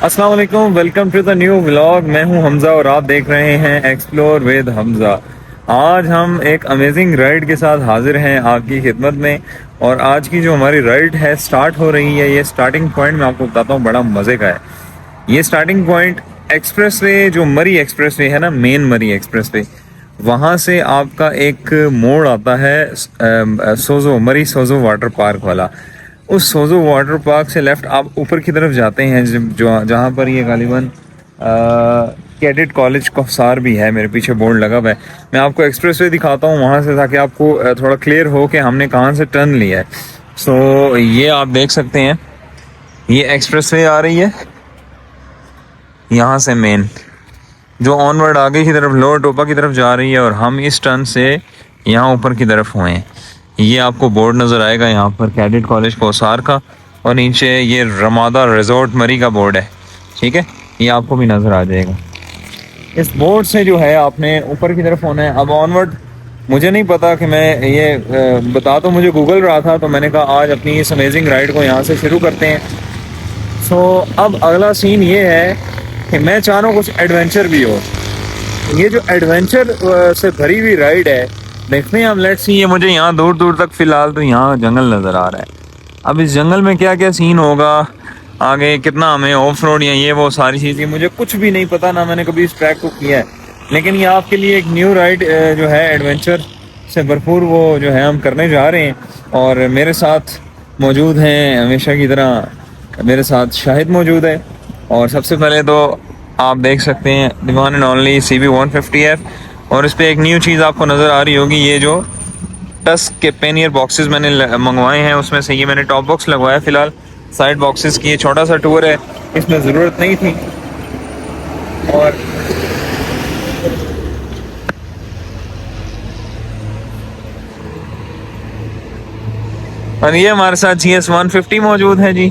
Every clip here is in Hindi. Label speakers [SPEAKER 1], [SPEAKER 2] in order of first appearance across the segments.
[SPEAKER 1] अस्सलाम वालेकुम, welcome to the new vlog. मैं हूं हमजा और आप देख रहे हैं एक्सप्लोर विद हमजा। आज हम एक अमेजिंग राइड के साथ हाजिर हैं आपकी खिदमत में। और आज की जो हमारी राइड है स्टार्ट हो रही है, ये स्टार्टिंग पॉइंट मैं आपको बताता हूँ, बड़ा मज़े का है। ये स्टार्टिंग पॉइंट एक्सप्रेस वे, जो मरी एक्सप्रेस वे है ना, मेन मरी एक्सप्रेस वे, वहाँ से आपका एक मोड़ आता है सोजो, मरी सोजो वाटर पार्क वाला। उस सोजो वाटर पार्क से लेफ्ट आप ऊपर की तरफ जाते हैं, जो जहाँ पर ये गालिबन कैडेट कॉलेज कौसार भी है। मेरे पीछे बोर्ड लगा हुआ है। मैं आपको एक्सप्रेस वे दिखाता हूँ वहाँ से, ताकि आपको थोड़ा क्लियर हो कि हमने कहाँ से टर्न लिया है। सो ये आप देख सकते हैं, ये एक्सप्रेस वे आ रही है यहाँ से मेन, जो ऑनवर्ड आगे की तरफ लोअर टोपा की तरफ जा रही है, और हम इस टर्न से यहाँ ऊपर की तरफ हुए हैं। ये आपको बोर्ड नज़र आएगा यहाँ पर, कैडेट कॉलेज कौसार का, और नीचे ये रमादा रिजॉर्ट मरी का बोर्ड है। ठीक है, ये आपको भी नज़र आ जाएगा। इस बोर्ड से जो है आपने ऊपर की तरफ होना है। अब ऑनवर्ड मुझे नहीं पता कि मैं ये बता तो मुझे गूगल रहा था, तो मैंने कहा आज अपनी इस अमेजिंग राइड को यहाँ से शुरू करते हैं। सो अब अगला सीन ये है कि मैं चाह रहा हूँ कुछ एडवेंचर भी हो। ये जो एडवेंचर से भरी हुई राइड है, देखते हैं हम, लेट्स सी। ये मुझे यहाँ दूर दूर तक फ़िलहाल तो यहाँ जंगल नज़र आ रहा है। अब इस जंगल में क्या क्या सीन होगा, आगे कितना हमें ऑफ रोड या ये वो सारी चीज़ें मुझे कुछ भी नहीं पता, ना मैंने कभी इस ट्रैक को किया है। लेकिन ये आपके लिए एक न्यू राइड जो है, एडवेंचर से भरपूर, वो जो है हम करने जा रहे हैं। और मेरे साथ मौजूद हैं हमेशा की तरह, मेरे साथ शाहिद मौजूद है। और सबसे पहले तो आप देख सकते हैं the one and only CB150F। और इस पर एक न्यू चीज़ आपको नज़र आ रही होगी, ये जो टस्क के पेनियर बॉक्सेस मैंने मंगवाए हैं, उसमें से ये मैंने टॉप बॉक्स लगवाया फ़िलहाल। साइड बॉक्सेस की ये छोटा सा टूर है, इसमें ज़रूरत नहीं थी। और ये हमारे साथ GS150 मौजूद है जी,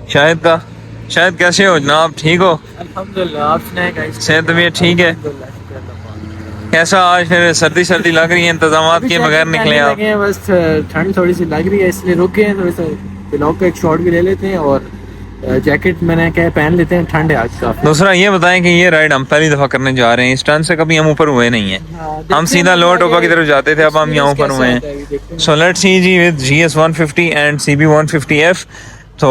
[SPEAKER 1] शाहिद का। शायद कैसे हो जनाब, ठीक हो?
[SPEAKER 2] अल्हम्दुलिल्लाह, आप सुनाए गाइस?
[SPEAKER 1] सेहत तबीयत ठीक है?
[SPEAKER 2] अल्हम्दुलिल्लाह, शुक्र अल्लाह।
[SPEAKER 1] कैसा आज फिर सर्दी सर्दी लग रही है, इंतजाम के बगैर निकले आप?
[SPEAKER 2] लगे हैं, बस ठंड थोड़ी सी लग रही है, इसलिए रुक गए हैं। थोड़ा सा ब्लॉग का एक शॉट भी ले लेते हैं, और जैकेट मैंने क्या पहन लेते हैं, ठंड है आज का।
[SPEAKER 1] दूसरा ये बताएं कि ये राइड हम पहली दफा करने जा रहे हैं, इस टर्न से कभी हम ऊपर हुए नहीं है। हम सीधा लोअर टोपा की तरफ जाते थे, अब हम यहाँ ऊपर हुए हैं। सो लेट्स सी जी विद GS150 एंड CB150F। तो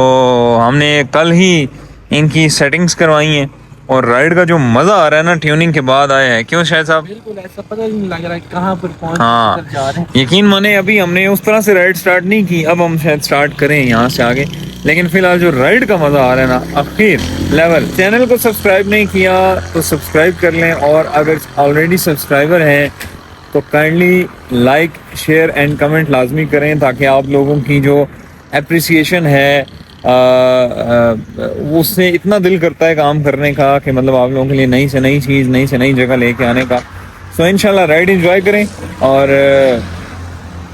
[SPEAKER 1] हमने कल ही इनकी सेटिंग्स करवाई हैं, और राइड का जो मज़ा आ रहा है ना, ट्यूनिंग के बाद आया है। क्यों शायद साहब?
[SPEAKER 2] बिल्कुल ऐसा पता नहीं लग रहा है कहाँ पर पहुँच
[SPEAKER 1] हाँ,
[SPEAKER 2] जा रहे हैं।
[SPEAKER 1] यकीन माने अभी हमने उस तरह से राइड स्टार्ट नहीं की, अब हम शायद स्टार्ट करें यहाँ से आगे। लेकिन फिलहाल जो राइड का मज़ा आ रहा है ना, आखिर लेवल। चैनल को सब्सक्राइब नहीं किया तो सब्सक्राइब कर लें, और अगर ऑलरेडी सब्सक्राइबर हैं तो kindly like, share and comment लाजमी करें, ताकि आप लोगों की जो अप्रिसिएशन है उससे इतना दिल करता है काम करने का, कि मतलब आप लोगों के लिए नई से नई चीज़, नई से नई जगह लेके आने का। सो इंशाल्लाह राइड एंजॉय करें, और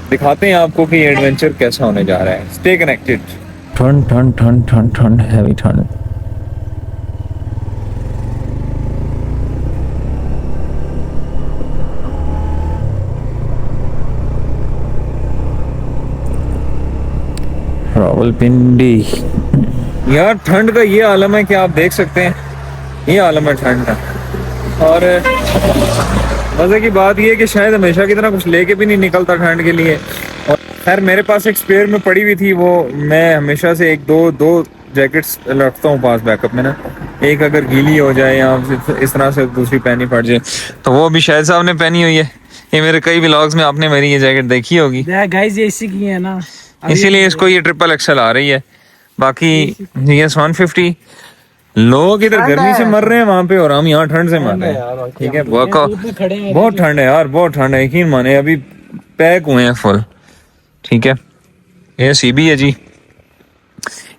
[SPEAKER 1] दिखाते हैं आपको कि ये एडवेंचर कैसा होने जा रहा है। Stay connected. ठंड ठंड ठंड ठंड ठंड, हैवी ठंड। रावलपिंडी। यार ठंड का ये आलम है कि आप देख सकते हैं, ये आलम है ठंड का। और मज़े की बात ये है कि शायद हमेशा की तरह कुछ लेके भी नहीं निकलता ठंड के लिए। और खैर मेरे पास एक स्पेयर में पड़ी हुई थी, वो मैं हमेशा से एक दो जैकेट्स रखता हूँ पास बैकअप में ना। एक अगर गीली हो जाए या इस तरह से दूसरी पहनी पड़ जाए, तो वो भी शायद साहब ने पहनी हुई है। ये मेरे कई व्लॉग्स में आपने मेरी ये जैकेट देखी होगी।
[SPEAKER 2] गाइस ये इसी की है ना,
[SPEAKER 1] इसीलिए इसको ये XXL आ रही है। बाकी GS150 लोग इधर गर्मी से मर रहे हैं वहां पे, और हम यहाँ ठंड से मर रहे हैं। ठीक है, बहुत ठंड है यार, बहुत ठंड है, यकीन माने। अभी पैक हुए हैं फुल। ठीक है, ये CB है जी,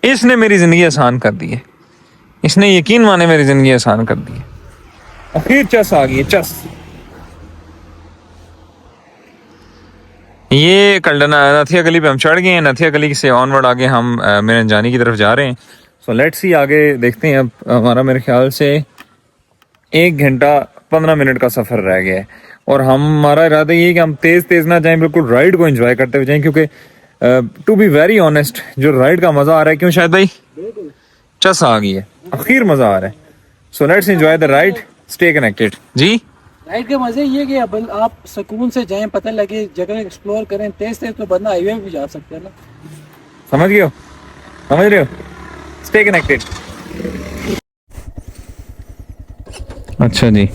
[SPEAKER 1] इसने मेरी जिंदगी आसान कर दी है। इसने यकीन माने मेरी जिंदगी आसान कर दी है। आखिर चस आ गई है, चस। ये कल्डना नथिया गली पे हम चढ़ गए हैं। नथिया गली से ऑनवर्ड आगे हम मेरे जानी की तरफ जा रहे हैं। सो लेट्स सी, आगे देखते हैं। अब हमारा मेरे ख्याल से 1 घंटा 15 मिनट का सफ़र रह गया है, और हमारा इरादा ये है कि हम तेज़ तेज़ ना जाएं, बिल्कुल राइड को एंजॉय करते हुए जाएं। क्योंकि टू बी वेरी ऑनेस्ट, जो राइड का मज़ा आ रहा है, क्यों शायद भाई, चस आ गई है, आखिर मजा आ रहा है। So let's enjoy the ride, stay connected जी।
[SPEAKER 2] राइड के मजे ये कि अब आप सुकून से जाएं, पता लगे, जगह एक्सप्लोर करें। तेज तेज तो बंदा हाईवे भी जा सकते हैं ना।
[SPEAKER 1] समझ गए हो, समझ रहे हो, स्टे कनेक्टेड। अच्छा जी,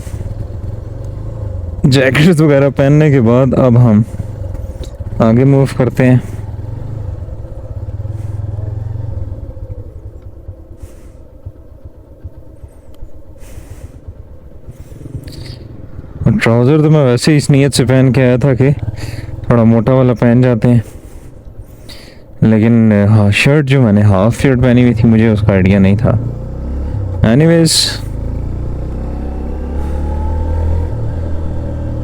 [SPEAKER 1] जैकेट्स वगैरह पहनने के बाद अब हम आगे मूव करते हैं। ट्राउज़र तो मैं वैसे ही इस नीयत से पहन के आया था कि थोड़ा मोटा वाला पहन जाते हैं, लेकिन हाँ, शर्ट जो मैंने हाफ शर्ट पहनी हुई थी, मुझे उसका आइडिया नहीं था। एनीवेज,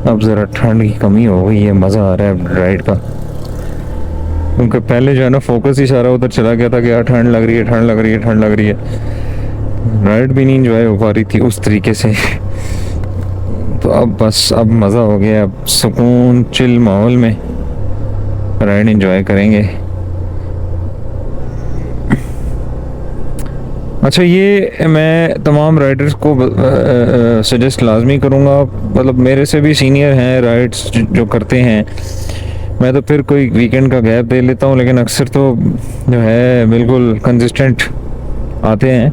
[SPEAKER 1] अब ज़रा ठंड की कमी हो गई है, मज़ा आ रहा है राइड का। क्योंकि पहले जो है ना फोकस ही सारा उधर चला गया था कि यार ठंड लग रही है, ठंड लग रही है, ठंड लग रही है। राइड भी नहीं इंजॉय हो पा रही थी उस तरीके से। तो अब बस अब मज़ा हो गया, अब सुकून चिल माहौल में राइड इंजॉय करेंगे। अच्छा, ये मैं तमाम राइडर्स को सजेस्ट लाजमी करूँगा, मतलब मेरे से भी सीनियर हैं राइड्स जो करते हैं। मैं तो फिर कोई वीकेंड का गैप दे लेता हूँ, लेकिन अक्सर तो जो है बिल्कुल कंसिस्टेंट आते हैं।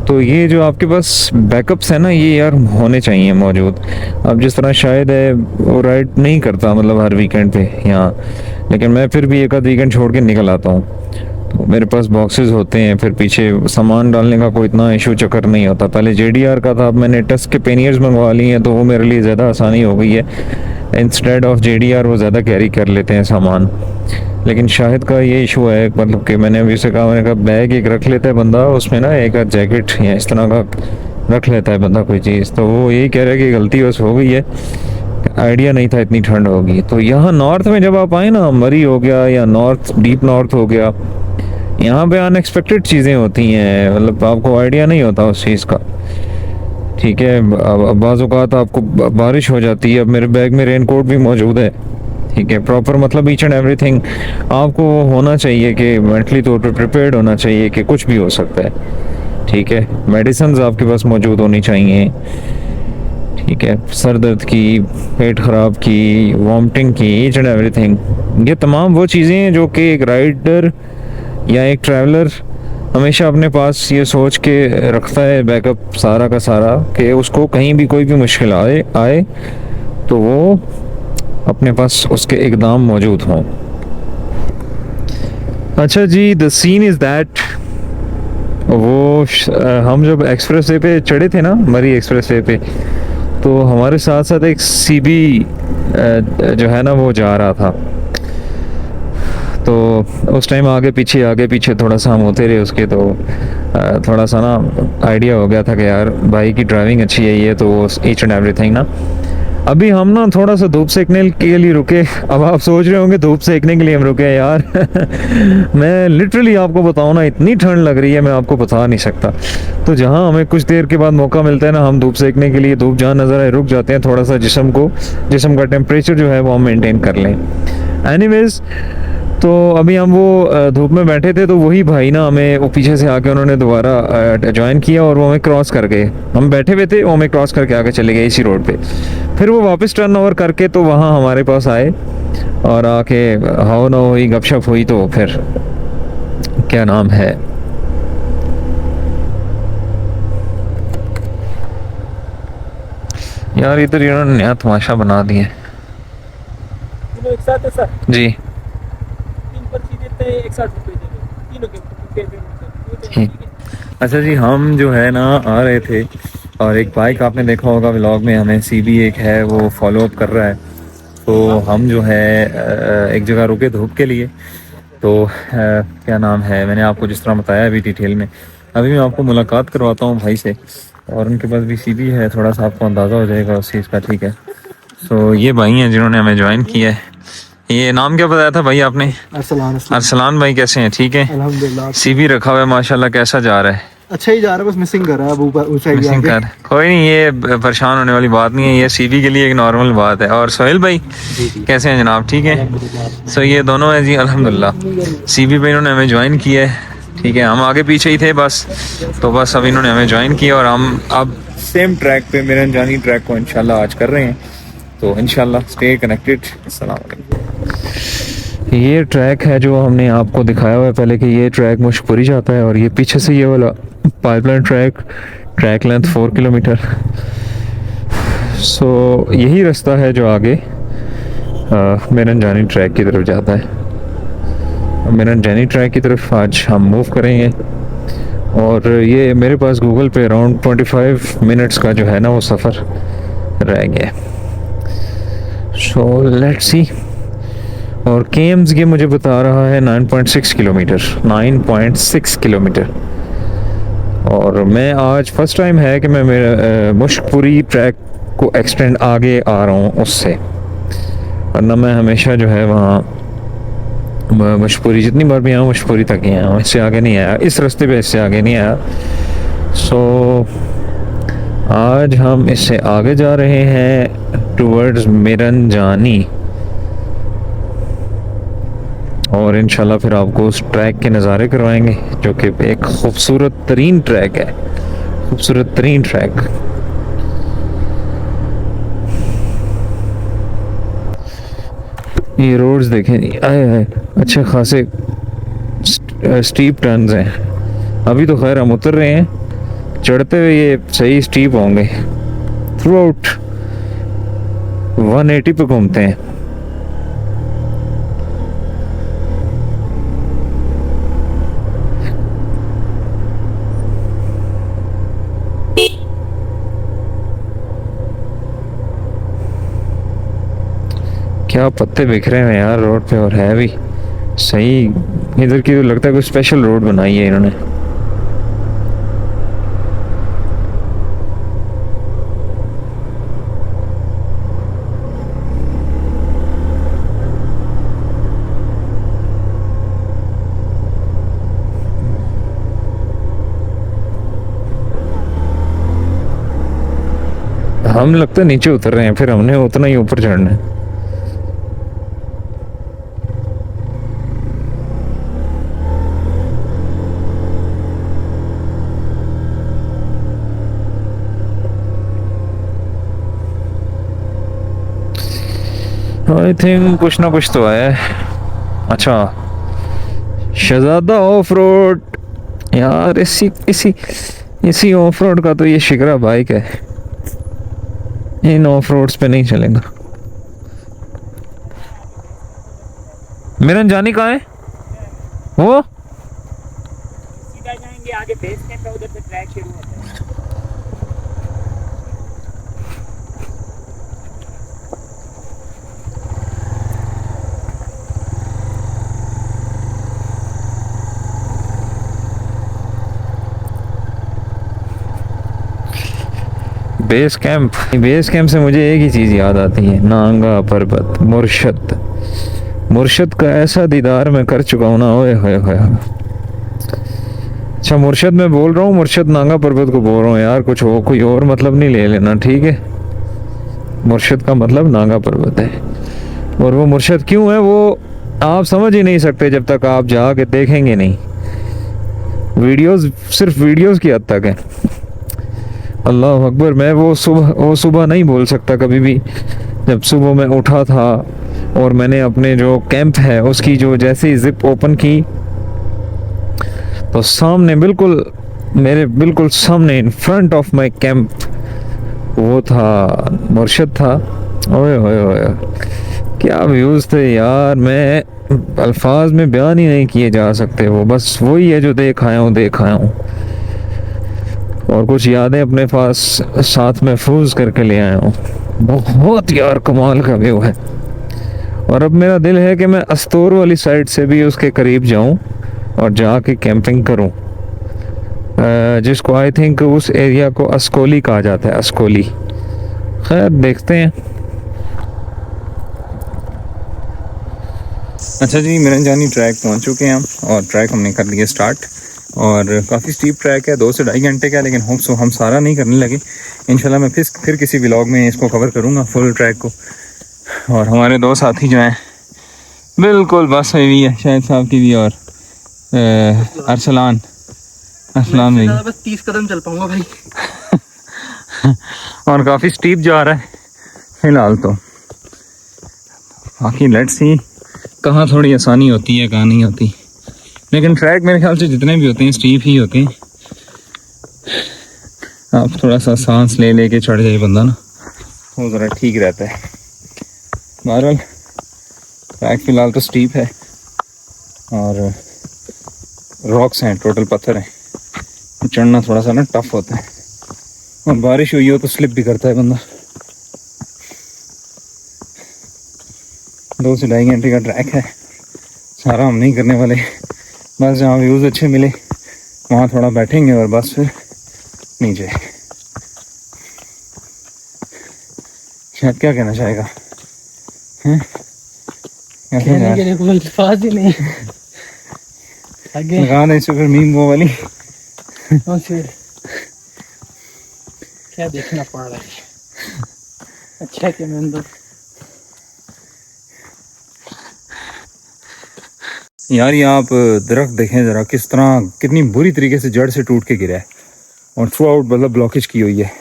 [SPEAKER 1] तो ये जो आपके पास बैकअप्स है ना, ये यार होने चाहिए मौजूद। अब जिस तरह शायद है वो राइड नहीं करता मतलब हर वीकेंड पे यहाँ, लेकिन मैं फिर भी एक आध वीकेंड छोड़ के निकल आता हूँ। तो मेरे पास बॉक्सेस होते हैं, फिर पीछे सामान डालने का कोई इतना इशू चक्कर नहीं होता। पहले JDR का था, अब मैंने टस्क के पेनियर्स मंगवा लिए हैं, तो वो मेरे लिए ज़्यादा आसानी हो गई है। इंस्टेड ऑफ JDR वो ज़्यादा कैरी कर लेते हैं सामान। लेकिन शाहिद का ये इशू है, मतलब कि मैंने अभी उसे कहा, मैंने कहा बैग एक रख लेता है बंदा, उसमें ना एक आध जैकेट या इस तरह का रख लेता है बंदा कोई चीज़। तो वो यही कह रहा है कि गलती बस हो गई है, आइडिया नहीं था इतनी ठंड होगी। तो यहाँ नॉर्थ में जब आप आए ना, मरी हो गया या नॉर्थ, डीप नॉर्थ हो गया, यहाँ पे अनएक्सपेक्टेड चीज़ें होती हैं, मतलब आपको आइडिया नहीं होता उस चीज़ का। ठीक है, अब बाज़ औक़ात आपको बारिश हो जाती है। अब मेरे बैग में रेनकोट भी मौजूद है, ठीक है, प्रॉपर, मतलब ईच एंड एवरीथिंग आपको होना चाहिए कि मेंटली तौर पे प्रिपेयर्ड होना चाहिए कि कुछ भी हो सकता है। ठीक है, मेडिसिन आपके पास मौजूद होनी चाहिए। ठीक है, सर दर्द की, पेट ख़राब की, वॉमिटिंग की, ईच एंड एवरीथिंग। ये तमाम वो चीज़ें हैं जो कि एक राइडर या एक ट्रैवलर हमेशा अपने पास ये सोच के रखता है, बैकअप सारा का सारा, कि उसको कहीं भी कोई भी मुश्किल आए तो वो अपने पास उसके इकदाम मौजूद हों। अच्छा जी, द सीन इज़ दैट, वो हम जब एक्सप्रेस वे पे चढ़े थे ना, मरी एक्सप्रेस वे पे, तो हमारे साथ साथ एक CB जो है ना वो जा रहा था। तो उस टाइम आगे पीछे थोड़ा सा हम होते रहे उसके, तो थोड़ा सा ना आइडिया हो गया था कि यार भाई की ड्राइविंग अच्छी है ये, तो ईच एंड एवरीथिंग ना। अभी हम ना थोड़ा सा धूप सेकने के लिए रुके। अब आप सोच रहे होंगे धूप सेकने के लिए हम रुके यार मैं लिटरली आपको बताऊँ ना, इतनी ठंड लग रही है मैं आपको बता नहीं सकता। तो जहाँ हमें कुछ देर के बाद मौका मिलता है ना, हम धूप सेकने के लिए, धूप जहाँ नज़र आए रुक जाते हैं, थोड़ा सा जिस्म का टेम्परेचर जो है वो हम मेंटेन कर लें। एनीवेज, तो अभी हम वो धूप में बैठे थे, तो वही भाई ना हमें वो पीछे से आके उन्होंने दोबारा ज्वाइन किया और वो हमें क्रॉस कर गए। हम बैठे हुए थे, वो हमें क्रॉस करके आगे चले गए इसी रोड पे। फिर वो वापस टर्न ओवर करके तो वहाँ हमारे पास आए और आके हाव ना हुई, गपशप हुई। तो फिर क्या नाम है, यार इधर इन्होंने नया तमाशा बना दिए
[SPEAKER 2] एक साथ है सर,
[SPEAKER 1] जी।
[SPEAKER 2] 3 पर्ची देते हैं, 61 रुपए देंगे तीनों के।
[SPEAKER 1] ठीक। अच्छा जी, हम जो है ना आ रहे थे और एक बाइक आपने देखा होगा व्लॉग में, हमें CB एक है वो फॉलो अप कर रहा है। तो हम जो है एक जगह रुके धूप के लिए। तो क्या नाम है, मैंने आपको जिस तरह बताया अभी डिटेल में, अभी मैं आपको मुलाकात करवाता हूँ भाई से, और उनके पास भी CB है, थोड़ा सा आपको अंदाज़ा हो जाएगा उस चीज़ का। ठीक है, तो ये भाई हैं जिन्होंने हमें ज्वाइन किया है। ये नाम क्या बताया था भाई आपने? अरसलान भाई, कैसे हैं? ठीक है,
[SPEAKER 2] अल्हम्दुलिल्लाह।
[SPEAKER 1] CB रखा हुआ है माशाल्लाह, कैसा जा रहा है?
[SPEAKER 2] अच्छा ही जा रहा है, बस मिसिंग कर रहा है, अब ऊपर ऊंचाई
[SPEAKER 1] मिसिंग कर, कोई नहीं, ये परेशान होने वाली बात नहीं है, ये CB के लिए एक नॉर्मल बात है। और सोहेल भाई कैसे हैं जनाब? ठीक है। सो ये दोनों हैं जी, अल्हम्दुलिल्लाह। CB पे इन्होंने हमें ज्वाइन किया है ठीक है, हम आगे पीछे ही थे बस, तो बस अब इन्होंने हमें ज्वाइन किया और हम अब सेम ट्रैक पे मिरनजानी ट्रैक को इंशाल्लाह आज कर रहे हैं। तो इंशाल्लाह स्टे कनेक्टेड। अस्सलाम वालेकुम। ये ट्रैक है जो हमने आपको दिखाया हुआ है पहले कि ये ट्रैक मुशपुरी जाता है, और ये पीछे से ये वाला पाइपलाइन ट्रैक लेंथ 4 किलोमीटर। सो यही रास्ता है जो आगे मिरनजानी ट्रैक की तरफ जाता है। मिरनजानी ट्रैक की तरफ आज हम मूव करेंगे, और ये मेरे पास गूगल पे अराउंड 25 मिनट्स का जो है ना वो सफ़र रह गया। सो लेट्स सी। और केम्स ये मुझे बता रहा है 9.6 किलोमीटर, 9.6 किलोमीटर। और मैं आज फर्स्ट टाइम है कि मैं मेरा मुश्कपुरी ट्रैक को एक्सटेंड आगे आ रहा हूँ उससे, वरना मैं हमेशा जो है वहाँ मुश्कपुरी जितनी बार भी आया हूँ मुश्कपुरी तक ही आया हूँ, इससे आगे नहीं आया, इस रास्ते पे इससे आगे नहीं आया। सो आज हम इससे आगे जा रहे हैं टूवर्ड्स मिरनजानी, और इंशाल्लाह फिर आपको उस ट्रैक के नज़ारे करवाएंगे जो कि एक खूबसूरत तरीन ट्रैक है, खूबसूरत तरीन ट्रैक। ये रोड्स देखें, आए अच्छे खासे स्टीप टर्न्स हैं। अभी तो खैर हम उतर रहे हैं, चढ़ते हुए ये सही स्टीप होंगे। थ्रू आउट 180 पे घूमते हैं। क्या पत्ते बिखरे हैं यार रोड पे, और है भी सही। इधर की तो लगता है कोई स्पेशल रोड बनाई है इन्होंने। हम लगता है नीचे उतर रहे हैं, फिर हमने उतना ही ऊपर चढ़ना है। आई थिंक कुछ ना कुछ तो है। अच्छा, शहजादा ऑफ रोड यार, इसी ऑफ रोड का तो ये शिकरा बाइक है, इन ऑफ रोड्स पे नहीं चलेगा। मिरनजानी कहाँ है वो?
[SPEAKER 3] सीधा जाएंगे आगे बेस कैंप है, उधर से ट्रैक शुरू होता है।
[SPEAKER 1] बेस कैंप से मुझे एक ही चीज़ याद आती है, नांगा पर्वत, मुर्शद का ऐसा दीदार मैं कर चुका हूँ ना, ओए होए होए। अच्छा मुर्शद मैं बोल रहा हूँ, मुर्शद नांगा पर्वत को बोल रहा हूँ यार, कुछ हो कोई और मतलब नहीं ले लेना, ठीक है। मुर्शद का मतलब नांगा पर्वत है, और वो मुर्शद क्यों है वो आप समझ ही नहीं सकते जब तक आप जाके देखेंगे नहीं। वीडियोस सिर्फ वीडियोस की हद तक है। अल्लाह अकबर, मैं वो सुबह नहीं बोल सकता कभी भी, जब सुबह मैं उठा था और मैंने अपने जो कैंप है उसकी जो जैसे ही जिप ओपन की तो सामने मेरे बिल्कुल सामने in front of my camp वो था, मुर्शद था। ओए होए होए, क्या व्यूज़ थे यार, मैं अल्फाज में बयान ही नहीं किए जा सकते। वो बस वही है जो देख आया हूँ, और कुछ यादें अपने पास साथ महफूज करके ले आया हूँ। बहुत यार कमाल का व्यू है, और अब मेरा दिल है कि मैं अस्तूर वाली साइड से भी उसके करीब जाऊँ और जाके कैंपिंग करूँ, जिसको आई थिंक उस एरिया को अस्कोली कहा जाता है, अस्कोली। खैर देखते हैं। अच्छा जी, मिरनजानी ट्रैक पहुंच चुके हैं हम, और ट्रैक हमने कर लिया स्टार्ट, और काफ़ी स्टीप ट्रैक है, 2 से ढाई घंटे का, लेकिन होप सो हम सारा नहीं करने लगे। इंशाल्लाह मैं फिर किसी व्लॉग में इसको कवर करूँगा फुल ट्रैक को। और हमारे 2 साथी जो हैं बिल्कुल बस हुई है, शाहिद साहब की भी और अरसलान भाई।
[SPEAKER 2] बस 30 कदम चल पाऊंगा भाई।
[SPEAKER 1] और काफ़ी स्टीप जा रहा है फिलहाल तो। बाकी लेट्स सी कहाँ थोड़ी आसानी होती है कहाँ नहीं होती, लेकिन ट्रैक मेरे ख्याल से जितने भी होते हैं स्टीप ही होते हैं। आप थोड़ा सा सांस ले लेके चढ़ जाए बंदा ना, वो ज़रा ठीक रहता है। बहरहाल ट्रैक फिलहाल तो स्टीप है और रॉक्स हैं, टोटल पत्थर हैं, चढ़ना थोड़ा सा ना टफ होता है। और बारिश हुई हो तो स्लिप भी करता है बंदा। 2 से ढाई घंटे का ट्रैक है, सारा हम नहीं करने वाले, बस जहाँ व्यूज़ अच्छे मिले वहाँ थोड़ा बैठेंगे और बस फिर नीचे। शायद क्या कहना चाहेगा, हैं?
[SPEAKER 2] कहने के लिए कोई अल्फाज ही नहीं। आगे
[SPEAKER 1] लगा दे इसे फिर मीम वो वाली।
[SPEAKER 2] और फिर क्या देखना पड़ रहा है। अच्छा कि मैं अंदर
[SPEAKER 1] यार ये आप दरख्त देखें ज़रा किस तरह, कितनी बुरी तरीके से जड़ से टूट के गिरा है और थ्रू आउट मतलब ब्लॉकेज की हुई है।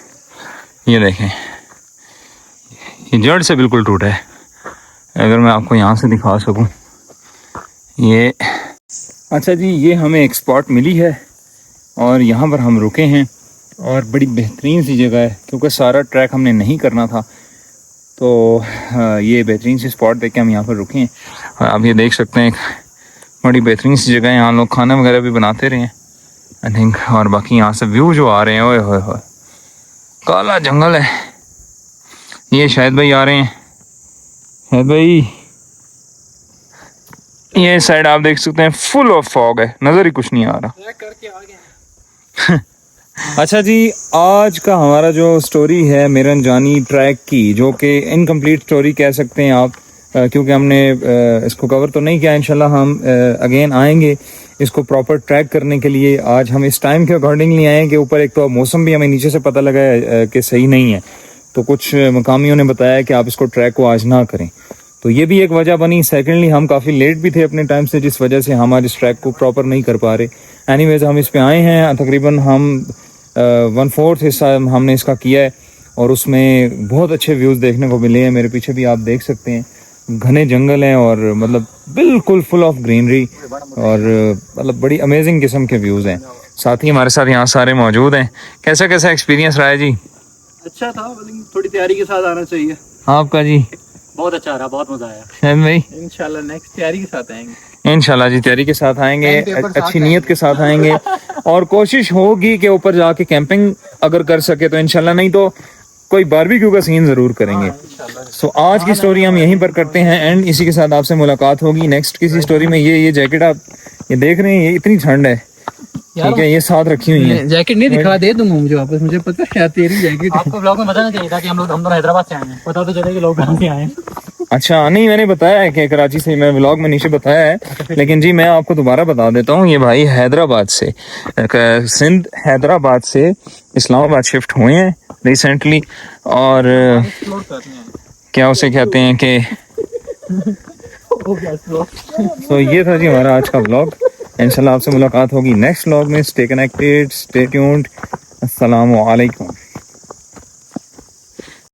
[SPEAKER 1] ये देखें, ये जड़ से बिल्कुल टूटा है। अगर मैं आपको यहाँ से दिखा सकूँ ये। अच्छा जी, ये हमें एक स्पॉट मिली है और यहाँ पर हम रुके हैं और बड़ी बेहतरीन सी जगह है, क्योंकि सारा ट्रैक हमने नहीं करना था तो ये बेहतरीन सी स्पॉट देख के हम यहाँ पर रुके हैं। और आप ये देख सकते हैं बड़ी बेहतरीन सी जगह है, यहाँ लोग खाना वगैरह भी बनाते रहे हैं आई थिंक। और बाकी यहाँ से व्यू जो आ रहे हैं, ओए होए होए, काला जंगल है। ये शायद भाई आ रहे हैं, शायद भाई। ये साइड आप देख सकते हैं फुल ऑफ फॉग है, नज़र ही कुछ नहीं आ रहा।
[SPEAKER 2] करके आ गए।
[SPEAKER 1] अच्छा जी, आज का हमारा जो स्टोरी है मेरनजानी ट्रैक की, जो कि इनकम्प्लीट स्टोरी कह सकते हैं आप, क्योंकि हमने इसको कवर तो नहीं किया। इंशाल्लाह हम अगेन आएंगे इसको प्रॉपर ट्रैक करने के लिए। आज हम इस टाइम के अकॉर्डिंगली आए हैं कि ऊपर एक तो मौसम भी हमें नीचे से पता लगा है कि सही नहीं है, तो कुछ मकामियों ने बताया कि आप इसको ट्रैक को आज ना करें, तो ये भी एक वजह बनी। सेकेंडली हम काफ़ी लेट भी थे अपने टाइम से, जिस वजह से हम आज इस ट्रैक को प्रॉपर नहीं कर पा रहे। एनीवेज हम इस पे आए हैं, तकरीबन हम 1/4 हिस्सा हमने इसका किया है और उसमें बहुत अच्छे व्यूज़ देखने को मिले हैं। मेरे पीछे भी आप देख सकते हैं घने जंगल हैं और मतलब बिल्कुल फुल ऑफ ग्रीनरी और मतलब बड़ी अमेजिंग किस्म के व्यूज़ हैं। साथ ही हमारे साथ यहाँ सारे मौजूद हैं। कैसा कैसा एक्सपीरियंस रहा है जी?
[SPEAKER 2] अच्छा था, लेकिन थोड़ी तैयारी के साथ आना चाहिए।
[SPEAKER 1] आपका जी?
[SPEAKER 3] बहुत अच्छा रहा, बहुत मजा आया।
[SPEAKER 1] शायद भाई?
[SPEAKER 2] इंशाल्लाह नेक्स्ट तैयारी के साथ आएंगे।
[SPEAKER 1] इंशाल्लाह जी तैयारी के साथ आएंगे, अच्छी नीयत के साथ आएंगे और कोशिश होगी कि ऊपर जाके कैंपिंग अगर कर सके तो इंशाल्लाह, नहीं तो कोई बारबेक्यू का सीन जरूर करेंगे। सो आज की स्टोरी हम यहीं पर करते हैं एंड इसी के साथ आपसे मुलाकात होगी नेक्स्ट किसी स्टोरी में। ये जैकेट आप ये देख रहे हैं, ये इतनी ठंड है, ठीक है, ये साथ रखी हुई है।
[SPEAKER 2] जैकेट नहीं दिखा, दे दूंगा मुझे वापस, मुझे पता है तेरी जैकेट।
[SPEAKER 3] आपको ब्लॉग में बताना चाहिए था कि हम दोनों हैदराबाद से आए हैं, पता तो चले कि लोग कहाँ से आए हैं।
[SPEAKER 1] अच्छा, नहीं मैंने बताया है कि कराची से, मैं व्लॉग में नीचे बताया है, लेकिन जी मैं आपको दोबारा बता देता हूँ। ये भाई हैदराबाद से, सिंध हैदराबाद से इस्लामाबाद शिफ्ट हुए हैं रिसेंटली और क्या उसे कहते हैं कि तो ये था जी हमारा आज का व्लॉग। इंशाल्लाह आपसे मुलाकात होगी नेक्स्ट व्लॉग में। Stay connected, stay tuned. अस्सलामु अलैकुम।